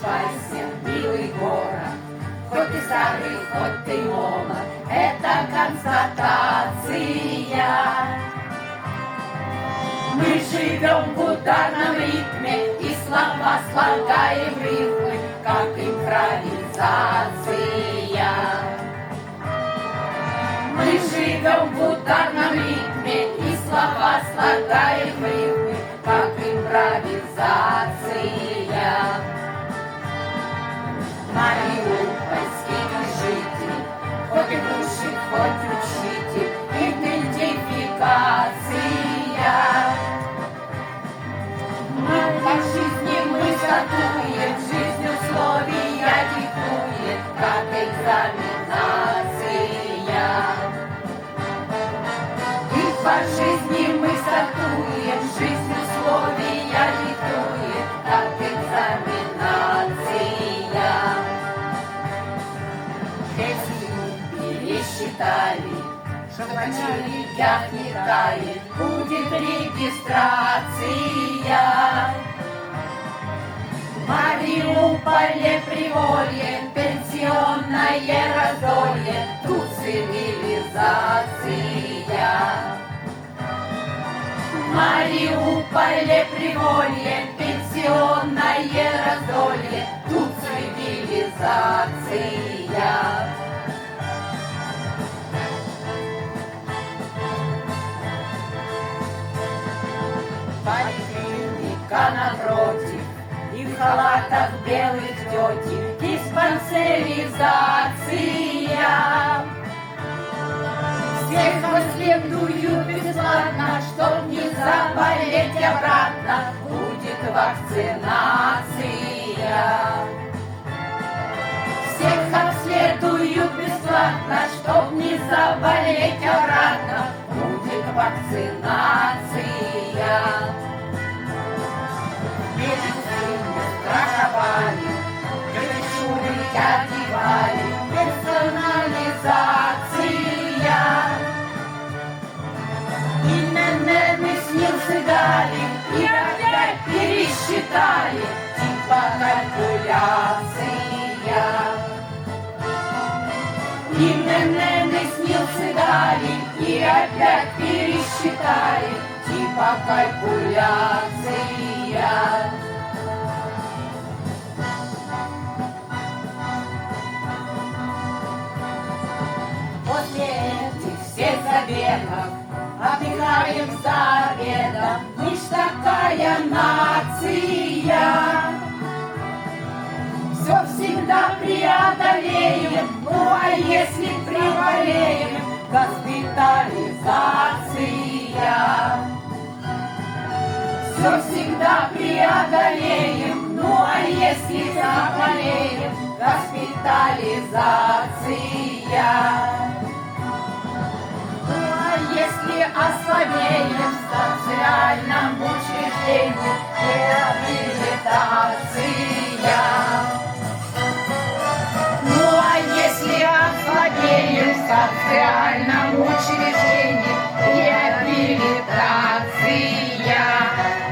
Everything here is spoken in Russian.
просыпайся, милый город, хоть ты старый, хоть ты молод, это констатация. Мы живем в ударном ритме и слова слагаем рифмы, как импровизация. Мы живем в ударном ритме и слова слагаем рифмы, как импровизация. Мариупольский житель, хоть и грузчик, хоть учитель, идентификация. Мы по жизни мы стартуем, жизнь условия диктует, как экзаменация. И по жизни мы стартуем, жизнь условия диктует, как экзаменация. Эти пересчитали, что в очередях не тает, будет регистрация. Мариуполе, Приволье, пенсионное раздолье, тут цивилизация. Мариуполе, Приволье, пенсионное раздолье, тут цивилизация. Поликлиника напротив, и в халатах белых тети, диспансеризация. Всех последую бесплатно, чтоб не заболеть обратно, будет вакцинация. Всех обследую бесплатно, чтоб не заболеть обратно, будет вакцинация. Медицину страховали, дешевые одевали, персонализация. ИНН снился дали, и опять пересчитали, типа калькуляция. ИНН снился дали, и опять пересчитали, типа калькуляция. После этих всех забегов отдыхаем за обедом, мы ж такая нация. Все всегда преодолеем, ну а если приболеем, госпитализация. Все всегда преодолеем, ну а если заболеем, госпитализация. Ну а если ослабеем, в социальном учреждении реабилитация. Ну а если ослабеем, в социальном учреждении реабилитация.